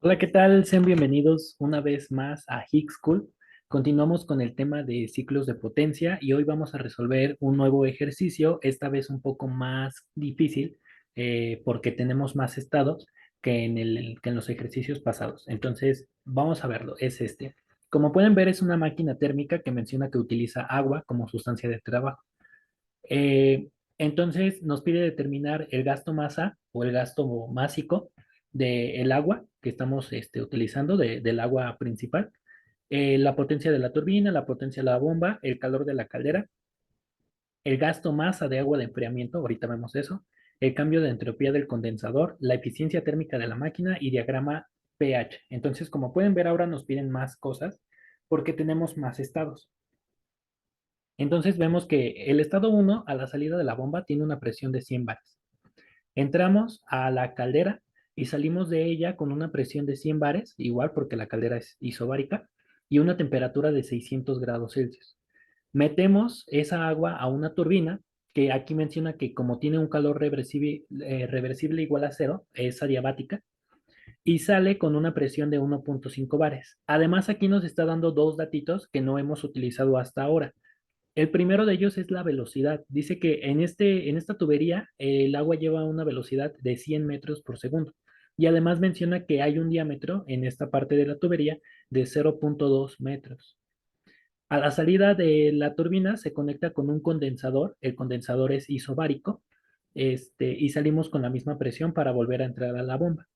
Hola, ¿qué tal? Sean bienvenidos una vez más a Higgs School. Continuamos con el tema de ciclos de potencia y hoy vamos a resolver un nuevo ejercicio, esta vez un poco más difícil porque tenemos más estados que en los ejercicios pasados. Entonces, vamos a verlo, es este. Como pueden ver, es una máquina térmica que menciona que utiliza agua como sustancia de trabajo. Eh, entonces nos pide determinar el gasto masa o el gasto másico del agua que estamos utilizando, del agua principal, la potencia de la turbina, la potencia de la bomba, el calor de la caldera, el gasto masa de agua de enfriamiento, ahorita vemos eso, el cambio de entropía del condensador, la eficiencia térmica de la máquina y diagrama pH. Entonces, como pueden ver, ahora nos piden más cosas porque tenemos más estados. Entonces vemos que el estado uno a la salida de la bomba tiene una presión de 100 bares. Entramos a la caldera y salimos de ella con una presión de 100 bares, igual porque la caldera es isobárica, y una temperatura de 600 grados Celsius. Metemos esa agua a una turbina que aquí menciona que como tiene un calor reversible igual a cero, es adiabática, y sale con una presión de 1.5 bares. Además, aquí nos está dando dos datitos que no hemos utilizado hasta ahora. El primero de ellos es la velocidad. Dice que en esta tubería el agua lleva una velocidad de 100 metros por segundo. Y además menciona que hay un diámetro en esta parte de la tubería de 0.2 metros. A la salida de la turbina se conecta con un condensador. El condensador es isobárico. Y salimos con la misma presión para volver a entrar a la bomba.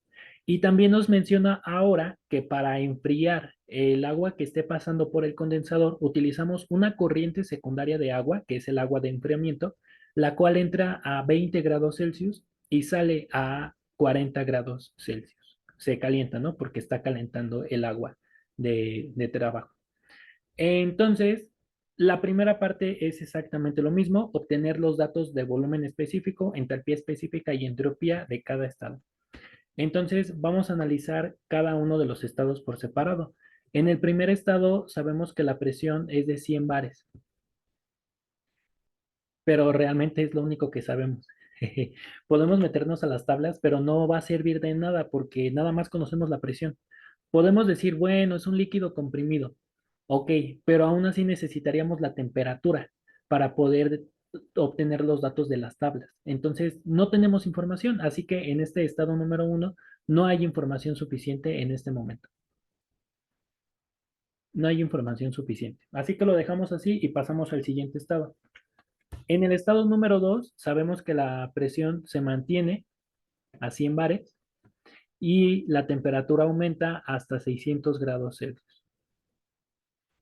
Y también nos menciona ahora que para enfriar el agua que esté pasando por el condensador, utilizamos una corriente secundaria de agua, que es el agua de enfriamiento, la cual entra a 20 grados Celsius y sale a 40 grados Celsius. Se calienta, ¿no? Porque está calentando el agua de trabajo. Entonces, la primera parte es exactamente lo mismo, obtener los datos de volumen específico, entalpía específica y entropía de cada estado. Entonces, vamos a analizar cada uno de los estados por separado. En el primer estado sabemos que la presión es de 100 bares, pero realmente es lo único que sabemos. Podemos meternos a las tablas, pero no va a servir de nada porque nada más conocemos la presión. Podemos decir, bueno, es un líquido comprimido. Ok, pero aún así necesitaríamos la temperatura para poder obtener los datos de las tablas. Entonces, no tenemos información, así que en este estado número uno no hay información suficiente en este momento. No hay información suficiente. Así que lo dejamos así y pasamos al siguiente estado. En el estado número 2 sabemos que la presión se mantiene a 100 bares y la temperatura aumenta hasta 600 grados Celsius.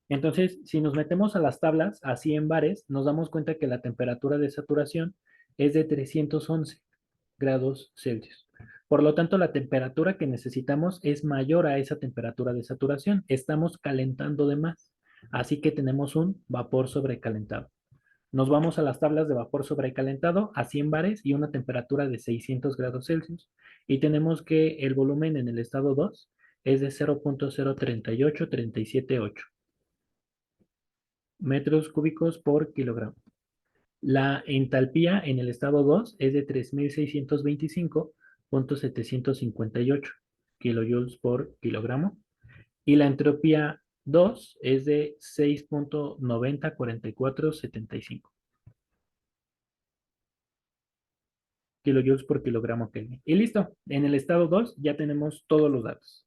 Entonces, si nos metemos a las tablas a 100 bares, nos damos cuenta que la temperatura de saturación es de 311 grados Celsius. Por lo tanto, la temperatura que necesitamos es mayor a esa temperatura de saturación. Estamos calentando de más. Así que tenemos un vapor sobrecalentado. Nos vamos a las tablas de vapor sobrecalentado a 100 bares y una temperatura de 600 grados Celsius. Y tenemos que el volumen en el estado 2 es de 0.038378 metros cúbicos por kilogramo. La entalpía en el estado 2 es de 3625.758 kilojoules por kilogramo y la entropía 2 es de 6.904475 kilojoules por kilogramo Kelvin. Y listo, en el estado 2 ya tenemos todos los datos.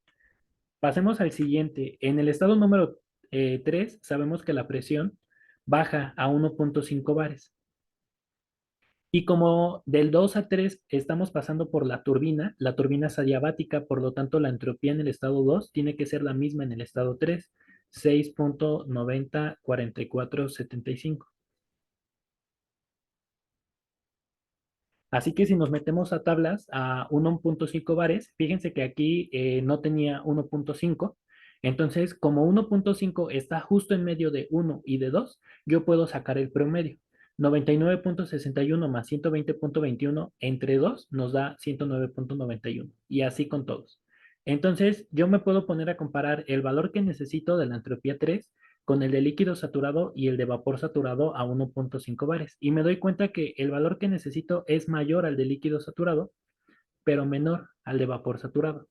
Pasemos al siguiente. En el estado número 3 sabemos que la presión baja a 1.5 bares. Y como del 2 a 3 estamos pasando por la turbina es adiabática, por lo tanto la entropía en el estado 2 tiene que ser la misma en el estado 3, 6.904475. Así que si nos metemos a tablas a 1.5 bares, fíjense que aquí no tenía 1.5. Entonces, como 1.5 está justo en medio de 1 y de 2, yo puedo sacar el promedio. 99.61 más 120.21 entre 2 nos da 109.91. Y así con todos. Entonces, yo me puedo poner a comparar el valor que necesito de la entropía 3 con el de líquido saturado y el de vapor saturado a 1.5 bares. Y me doy cuenta que el valor que necesito es mayor al de líquido saturado, pero menor al de vapor saturado.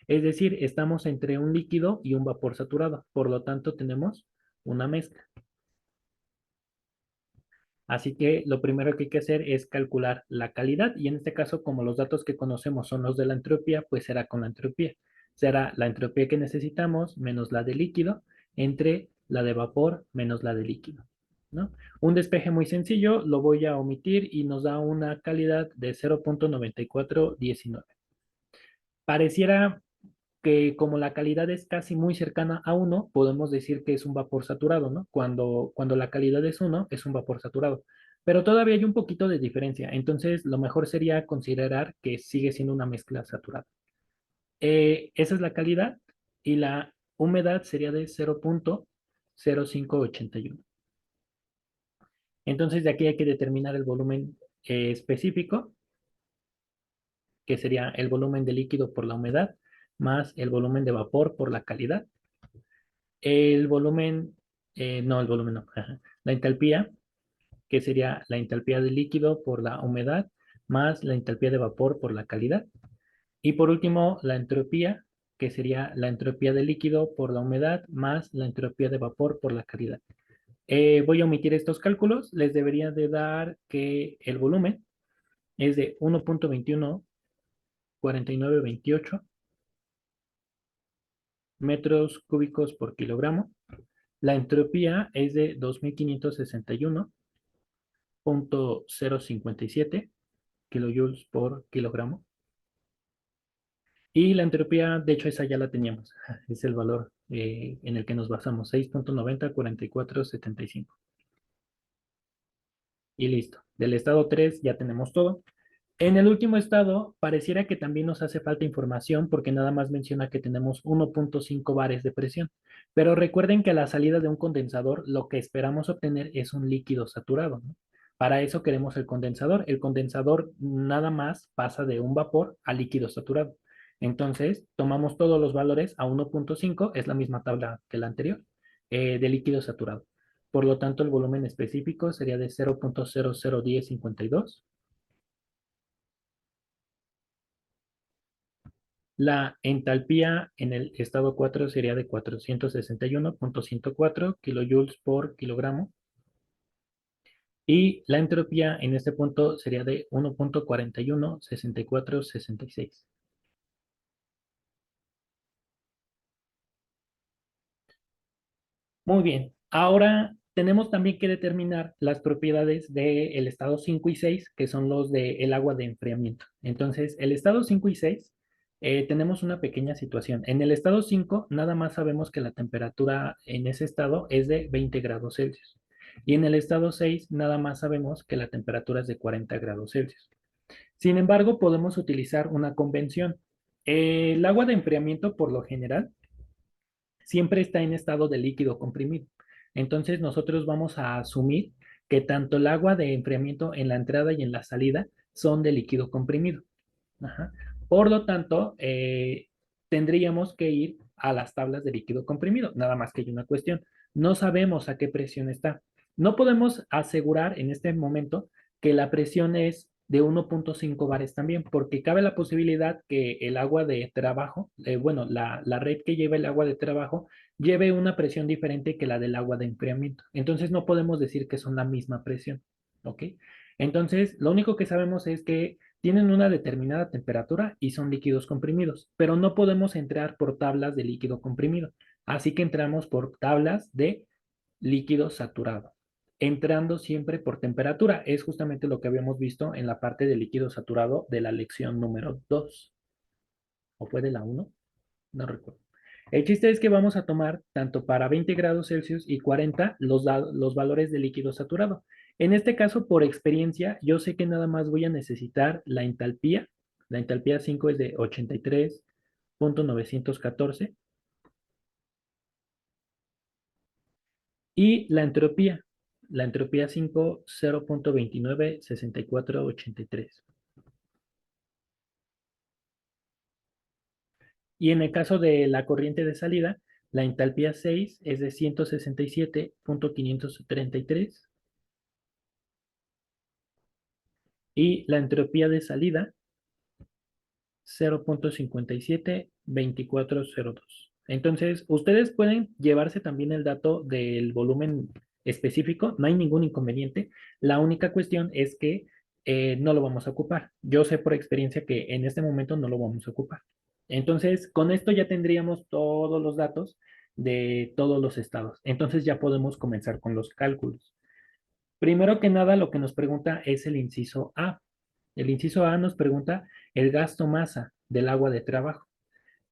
Es decir, estamos entre un líquido y un vapor saturado. Por lo tanto, tenemos una mezcla. Así que lo primero que hay que hacer es calcular la calidad y en este caso, como los datos que conocemos son los de la entropía, pues será con la entropía. Será la entropía que necesitamos menos la de líquido entre la de vapor menos la de líquido, ¿no? Un despeje muy sencillo, lo voy a omitir y nos da una calidad de 0.9419. Pareciera que como la calidad es casi muy cercana a uno, podemos decir que es un vapor saturado, ¿no? Cuando la calidad es uno, es un vapor saturado. Pero todavía hay un poquito de diferencia, entonces lo mejor sería considerar que sigue siendo una mezcla saturada. Esa es la calidad y la humedad sería de 0.0581. Entonces de aquí hay que determinar el volumen específico, que sería el volumen de líquido por la humedad, más el volumen de vapor por la calidad. El volumen, no, el volumen no, ajá. La entalpía, que sería la entalpía de líquido por la humedad, más la entalpía de vapor por la calidad. Y por último, la entropía, que sería la entropía de líquido por la humedad, más la entropía de vapor por la calidad. Voy a omitir estos cálculos, les debería de dar que el volumen es de 1.214928 metros cúbicos por kilogramo. La entropía es de 2561.057 kilojoules por kilogramo. Y la entropía, de hecho, esa ya la teníamos. Es el valor en el que nos basamos, 6.904475. Y listo. Del estado 3 ya tenemos todo. En el último estado, pareciera que también nos hace falta información porque nada más menciona que tenemos 1.5 bares de presión. Pero recuerden que a la salida de un condensador, lo que esperamos obtener es un líquido saturado, ¿no? Para eso queremos el condensador. El condensador nada más pasa de un vapor a líquido saturado. Entonces, tomamos todos los valores a 1.5, es la misma tabla que la anterior, de líquido saturado. Por lo tanto, el volumen específico sería de 0.001052. La entalpía en el estado 4 sería de 461.104 kilojoules por kilogramo. Y la entropía en este punto sería de 1.416466. Muy bien. Ahora tenemos también que determinar las propiedades del estado 5 y 6, que son los del agua de enfriamiento. Entonces, el estado 5 y 6, tenemos una pequeña situación. En el estado 5, nada más sabemos que la temperatura en ese estado es de 20 grados Celsius. Y en el estado 6, nada más sabemos que la temperatura es de 40 grados Celsius. Sin embargo, podemos utilizar una convención. El agua de enfriamiento, por lo general, siempre está en estado de líquido comprimido. Entonces nosotros vamos a asumir que tanto el agua de enfriamiento en la entrada y en la salida son de líquido comprimido. Ajá. Por lo tanto, tendríamos que ir a las tablas de líquido comprimido. Nada más que hay una cuestión. No sabemos a qué presión está. No podemos asegurar en este momento que la presión es de 1.5 bares también, porque cabe la posibilidad que el agua de trabajo, bueno, la red que lleva el agua de trabajo, lleve una presión diferente que la del agua de enfriamiento. Entonces no podemos decir que son la misma presión. ¿Ok? Entonces, lo único que sabemos es que tienen una determinada temperatura y son líquidos comprimidos, pero no podemos entrar por tablas de líquido comprimido. Así que entramos por tablas de líquido saturado, entrando siempre por temperatura. Es justamente lo que habíamos visto en la parte de líquido saturado de la lección número 2. ¿O fue de la 1? No recuerdo. El chiste es que vamos a tomar tanto para 20 grados Celsius y 40 los valores de líquido saturado. En este caso, por experiencia, yo sé que nada más voy a necesitar la entalpía. La entalpía 5 es de 83.914. Y la entropía. La entropía 5, 0.296483. Y en el caso de la corriente de salida, la entalpía 6 es de 167.533 y la entropía de salida 0.572402. Entonces, ustedes pueden llevarse también el dato del volumen específico, no hay ningún inconveniente. La única cuestión es que no lo vamos a ocupar. Yo sé por experiencia que en este momento no lo vamos a ocupar. Entonces, con esto ya tendríamos todos los datos de todos los estados. Entonces ya podemos comenzar con los cálculos. Primero que nada, lo que nos pregunta es el inciso A. El inciso A nos pregunta el gasto masa del agua de trabajo.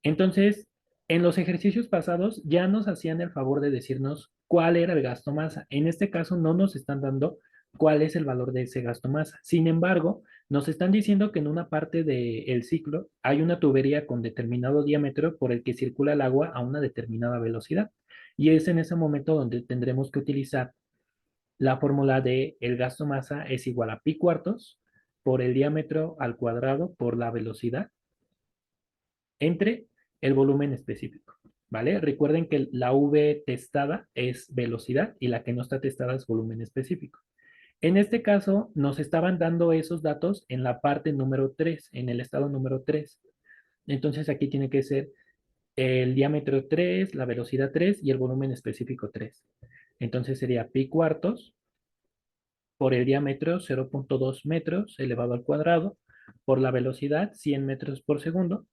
Entonces, en los ejercicios pasados ya nos hacían el favor de decirnos cuál era el gasto masa. En este caso no nos están dando cuál es el valor de ese gasto masa. Sin embargo, nos están diciendo que en una parte del ciclo hay una tubería con determinado diámetro por el que circula el agua a una determinada velocidad. Y es en ese momento donde tendremos que utilizar la fórmula de el gasto masa es igual a pi cuartos por el diámetro al cuadrado por la velocidad entre el volumen específico, ¿vale? Recuerden que la V testada es velocidad y la que no está testada es volumen específico. En este caso, nos estaban dando esos datos en la parte número 3, en el estado número 3. Entonces aquí tiene que ser el diámetro 3, la velocidad 3 y el volumen específico 3. Entonces sería pi cuartos por el diámetro 0.2 metros elevado al cuadrado por la velocidad 100 metros por segundo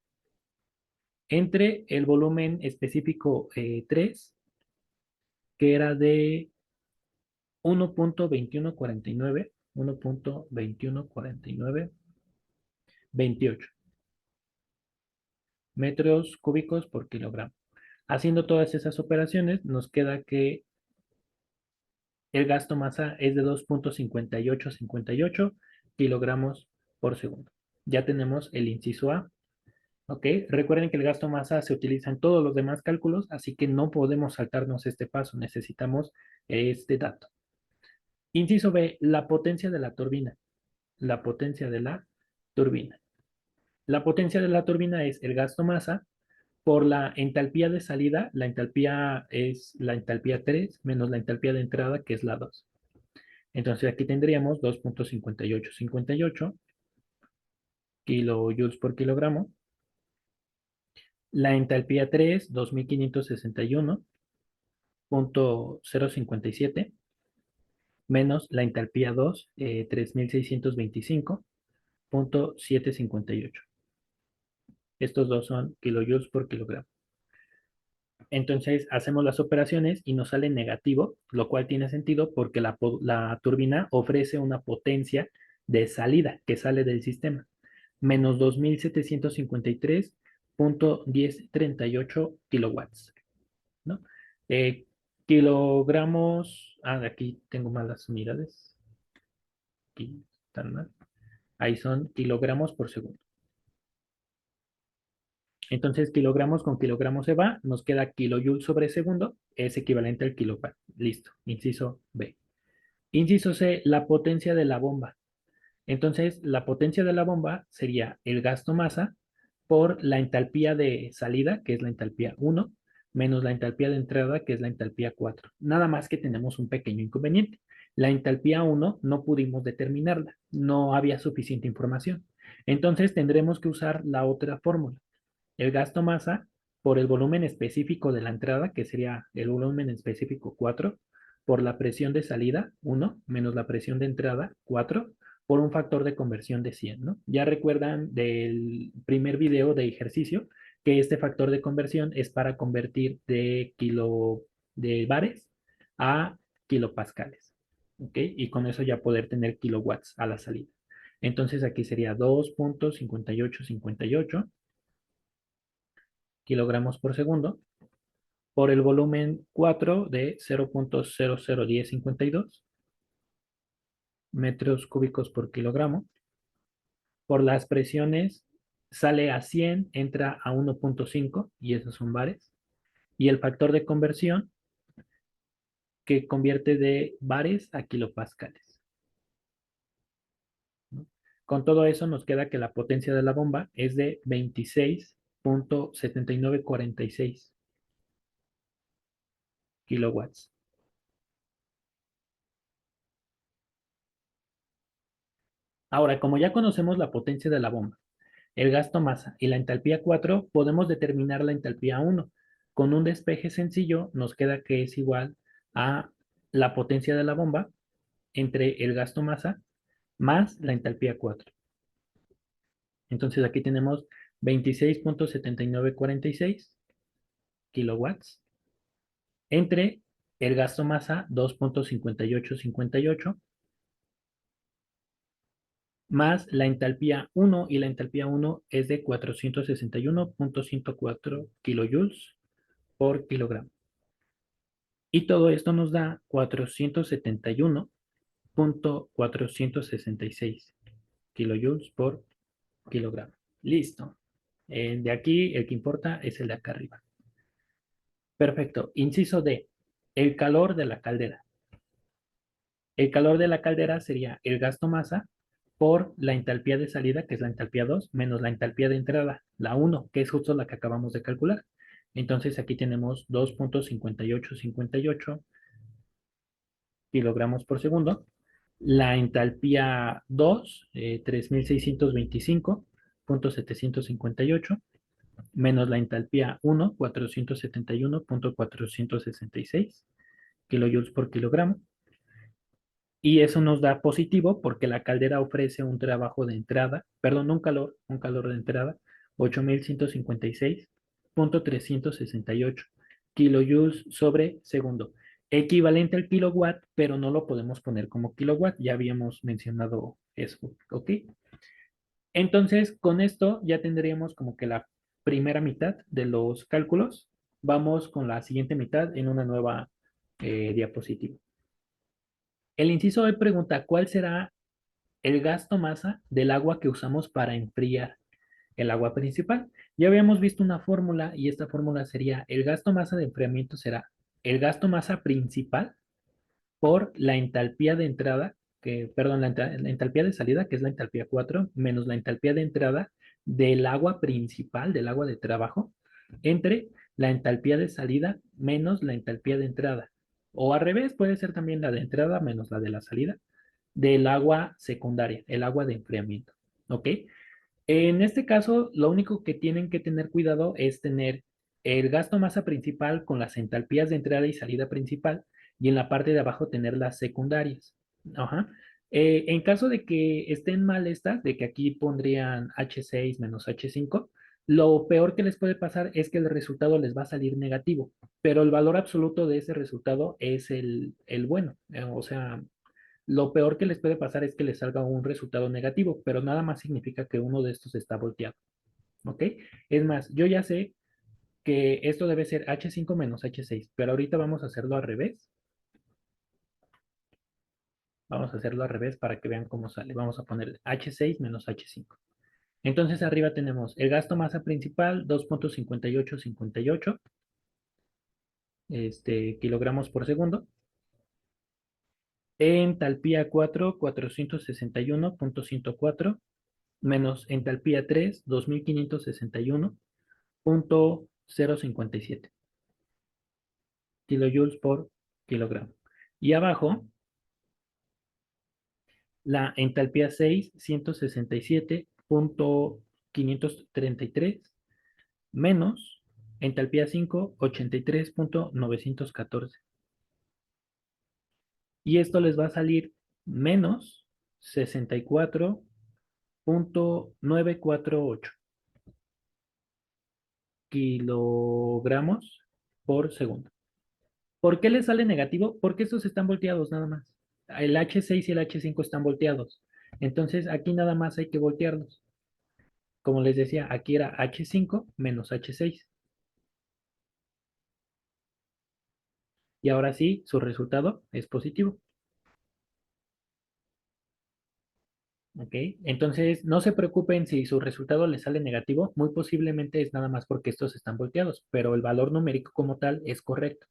entre el volumen específico 3, que era de 1.2149, 1.214928 metros cúbicos por kilogramo. Haciendo todas esas operaciones, nos queda que el gasto masa es de 2.5858 kilogramos por segundo. Ya tenemos el inciso A. ¿Ok? Recuerden que el gasto masa se utiliza en todos los demás cálculos, así que no podemos saltarnos este paso, necesitamos este dato. Inciso B, la potencia de la turbina. La potencia de la turbina. La potencia de la turbina es el gasto masa por la entalpía de salida. La entalpía es la entalpía 3 menos la entalpía de entrada, que es la 2. Entonces aquí tendríamos 2.5858 kilojoules por kilogramo. La entalpía 3, 2561.057 menos la entalpía 2, 3625.758. Estos dos son kilojoules por kilogramo. Entonces hacemos las operaciones y nos sale negativo, lo cual tiene sentido porque la turbina ofrece una potencia de salida que sale del sistema, menos 2753.1038 kilowatts, ¿no? Eh, kilogramos, aquí tengo malas unidades, aquí están mal, ahí son kilogramos por segundo. Entonces, kilogramos con kilogramos se va, nos queda kilojoule sobre segundo, es equivalente al kilowatt. Listo, inciso B. Inciso C, la potencia de la bomba. Entonces, la potencia de la bomba sería el gasto masa por la entalpía de salida, que es la entalpía 1, menos la entalpía de entrada, que es la entalpía 4. Nada más que tenemos un pequeño inconveniente. La entalpía 1 no pudimos determinarla, no había suficiente información. Entonces, tendremos que usar la otra fórmula el gasto masa por el volumen específico de la entrada, que sería el volumen específico 4, por la presión de salida 1, menos la presión de entrada 4, por un factor de conversión de 100, ¿no? Ya recuerdan del primer video de ejercicio que este factor de conversión es para convertir de bares a kilopascales, ¿ok? Y con eso ya poder tener kilowatts a la salida. Entonces aquí sería 2.5858 kilogramos por segundo por el volumen 4 de 0.001052 metros cúbicos por kilogramo. Por las presiones sale a 100, entra a 1.5 y esos son bares. Y el factor de conversión que convierte de bares a kilopascales, ¿no? Con todo eso nos queda que la potencia de la bomba es de 26.7946 kilowatts. Ahora, como ya conocemos la potencia de la bomba, el gasto masa y la entalpía 4, podemos determinar la entalpía 1. Con un despeje sencillo nos queda que es igual a la potencia de la bomba entre el gasto masa más la entalpía 4. Entonces aquí tenemos 26.7946 kilowatts entre el gasto masa 2.5858 más la entalpía 1, y la entalpía 1 es de 461.104 kilojoules por kilogramo. Y todo esto nos da 471.466 kilojoules por kilogramo. Listo. De aquí el que importa es el de acá arriba. Perfecto. Inciso D. El calor de la caldera. El calor de la caldera sería el gasto masa por la entalpía de salida, que es la entalpía 2, menos la entalpía de entrada, la 1, que es justo la que acabamos de calcular. Entonces aquí tenemos 2.5858 kilogramos por segundo. La entalpía 2, 3625.758, menos la entalpía 1, 471.466 kilojoules por kilogramo. Y eso nos da positivo porque la caldera ofrece un trabajo de entrada, perdón, un calor de entrada, 8156.368 kilojoules sobre segundo, equivalente al kilowatt, pero no lo podemos poner como kilowatt, ya habíamos mencionado eso, ¿ok? Entonces, con esto ya tendríamos como que la primera mitad de los cálculos. Vamos con la siguiente mitad en una nueva diapositiva. El inciso B pregunta, ¿cuál será el gasto masa del agua que usamos para enfriar el agua principal? Ya habíamos visto una fórmula y esta fórmula sería el gasto masa de enfriamiento será el gasto masa principal por la entalpía de entrada, perdón, la entalpía de salida, que es la entalpía 4, menos la entalpía de entrada del agua principal, del agua de trabajo, entre la entalpía de salida menos la entalpía de entrada. O al revés, puede ser también la de entrada menos la de la salida del agua secundaria, el agua de enfriamiento. ¿Ok? En este caso, lo único que tienen que tener cuidado es tener el gasto masa principal con las entalpías de entrada y salida principal, y en la parte de abajo tener las secundarias. Ajá. En caso de que estén mal estas, de que aquí pondrían H6 menos H5, lo peor que les puede pasar es que el resultado les va a salir negativo, pero el valor absoluto de ese resultado es el bueno. O sea, lo peor que les puede pasar es que les salga un resultado negativo, pero nada más significa que uno de estos está volteado. ¿Ok? Es más, yo ya sé que esto debe ser H5 menos H6, pero ahorita vamos a hacerlo al revés. Vamos a hacerlo al revés para que vean cómo sale. Vamos a poner H6 menos H5. Entonces arriba tenemos el gasto masa principal, 2.5858 kilogramos por segundo. Entalpía 4, 461.104 menos entalpía 3, 2561.057 kilojoules por kilogramo. Y abajo, la entalpía 6, 167.533 menos entalpía 5, 83.914. Y esto les va a salir menos 64.948 kilogramos por segundo. ¿Por qué le sale negativo? Porque estos están volteados nada más. El H6 y el H5 están volteados. Entonces aquí nada más hay que voltearlos. Como les decía, aquí era H5 menos H6. Y ahora sí, su resultado es positivo. ¿Ok? Entonces, no se preocupen si su resultado les sale negativo. Muy posiblemente es nada más porque estos están volteados, pero el valor numérico como tal es correcto.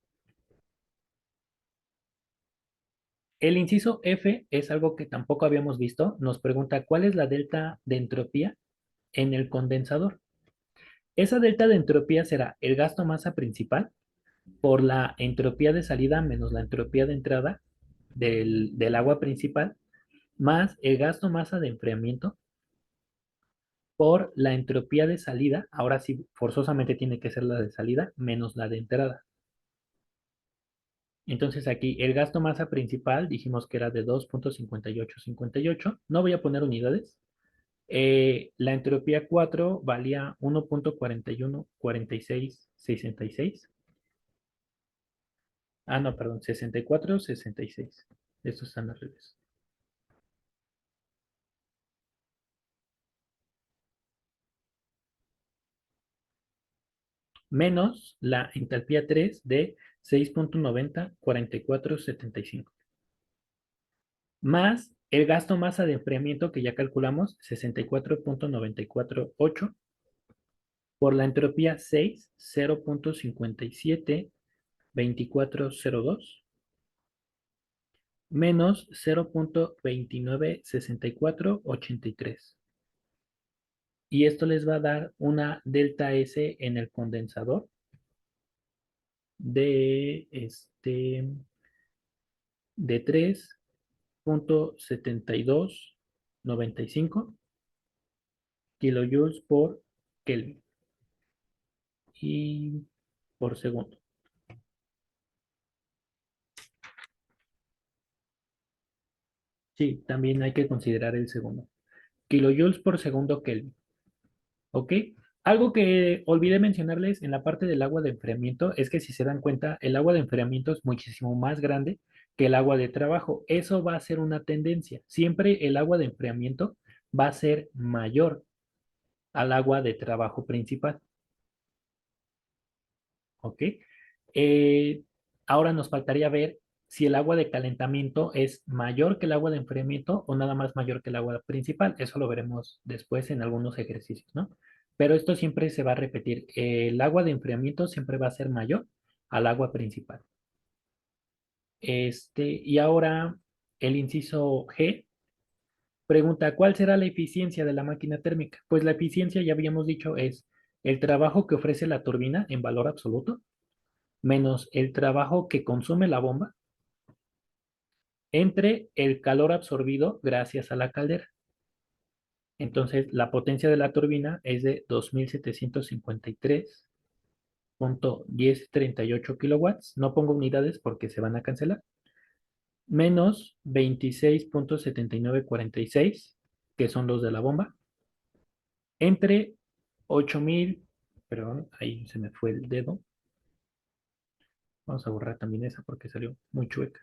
El inciso F es algo que tampoco habíamos visto. Nos pregunta cuál es la delta de entropía en el condensador. Esa delta de entropía será el gasto masa principal por la entropía de salida menos la entropía de entrada del agua principal, más el gasto masa de enfriamiento por la entropía de salida, ahora sí, forzosamente tiene que ser la de salida, menos la de entrada. Entonces aquí el gasto masa principal dijimos que era de 2,5858. No voy a poner unidades. La entropía 4 valía 1,414666. Ah, no, perdón, 64,66. Estos están al revés. Menos la entalpía 3 de 6,904475. Más el gasto masa de enfriamiento que ya calculamos, 64,948 por la entropía 6, 0,572402 menos 0,296483. Y esto les va a dar una delta S en el condensador de 3,7295 kilojoules por Kelvin y por segundo. Sí, también hay que considerar el segundo. Kilojoules por segundo Kelvin. ¿Ok? Algo que olvidé mencionarles en la parte del agua de enfriamiento es que si se dan cuenta, el agua de enfriamiento es muchísimo más grande que el agua de trabajo. Eso va a ser una tendencia. Siempre el agua de enfriamiento va a ser mayor al agua de trabajo principal. ¿Ok? Eh, Ahora nos faltaría ver si el agua de calentamiento es mayor que el agua de enfriamiento o nada más mayor que el agua principal. Eso lo veremos después en algunos ejercicios, ¿no? Pero esto siempre se va a repetir. El agua de enfriamiento siempre va a ser mayor al agua principal. Y ahora el inciso G pregunta, ¿cuál será la eficiencia de la máquina térmica? Pues la eficiencia, ya habíamos dicho, es el trabajo que ofrece la turbina en valor absoluto menos el trabajo que consume la bomba entre el calor absorbido gracias a la caldera. Entonces, la potencia de la turbina es de 2753,1038 kilowatts. No pongo unidades porque se van a cancelar. Menos 26,7946, que son los de la bomba, entre 8000, perdón, ahí se me fue el dedo. Vamos a borrar también esa porque salió muy chueca.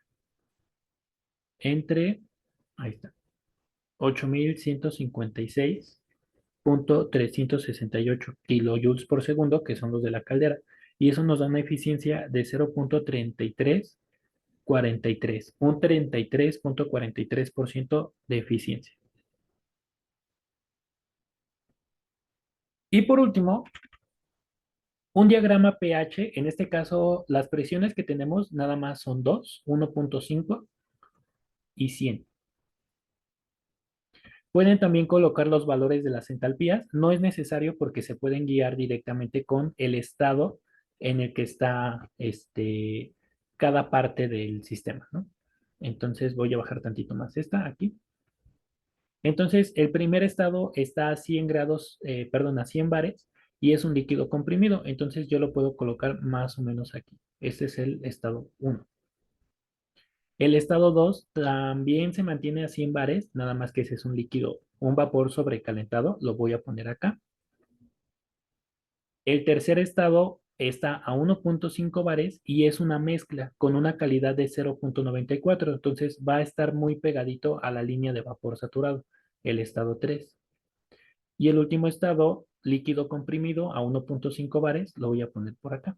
Entre, ahí está, 8156,368 kilojoules por segundo, que son los de la caldera. Y eso nos da una eficiencia de 0,3343, un 33,43% de eficiencia. Y por último, un diagrama pH, en este caso las presiones que tenemos nada más son dos, 1,5 y 100. Pueden también colocar los valores de las entalpías. No es necesario porque se pueden guiar directamente con el estado en el que está cada parte del sistema, ¿no? Entonces voy a bajar tantito más esta aquí. Entonces el primer estado está a 100 grados, perdón, a 100 bares y es un líquido comprimido. Entonces yo lo puedo colocar más o menos aquí. Este es el estado 1. El estado 2 también se mantiene a 100 bares, nada más que ese es un líquido, un vapor sobrecalentado, lo voy a poner acá. El tercer estado está a 1,5 bares y es una mezcla con una calidad de 0,94, entonces va a estar muy pegadito a la línea de vapor saturado, el estado 3. Y el último estado, líquido comprimido a 1,5 bares, lo voy a poner por acá.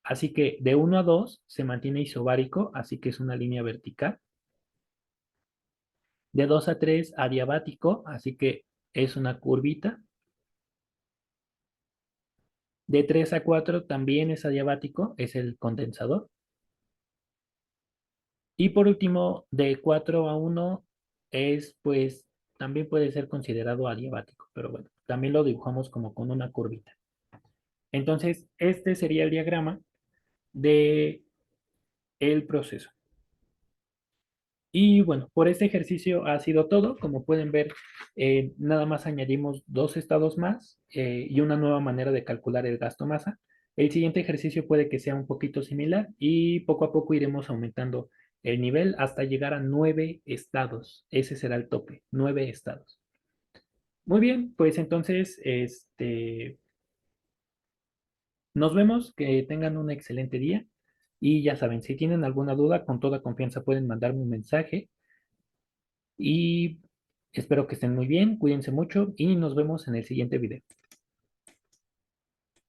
Así que de 1 a 2 se mantiene isobárico, así que es una línea vertical. De 2 a 3 adiabático, así que es una curvita. De 3 a 4 también es adiabático, es el condensador. Y por último, de 4 a 1 es, pues, también puede ser considerado adiabático, pero bueno, también lo dibujamos como con una curvita. Entonces, este sería el diagrama de el proceso. Y bueno, por este ejercicio ha sido todo. Como pueden ver, nada más añadimos dos estados más y una nueva manera de calcular el gasto masa. El siguiente ejercicio puede que sea un poquito similar y poco a poco iremos aumentando el nivel hasta llegar a 9 estados. Ese será el tope, 9 estados. Muy bien, pues entonces, nos vemos, que tengan un excelente día y ya saben, si tienen alguna duda, con toda confianza pueden mandarme un mensaje y espero que estén muy bien, cuídense mucho y nos vemos en el siguiente video.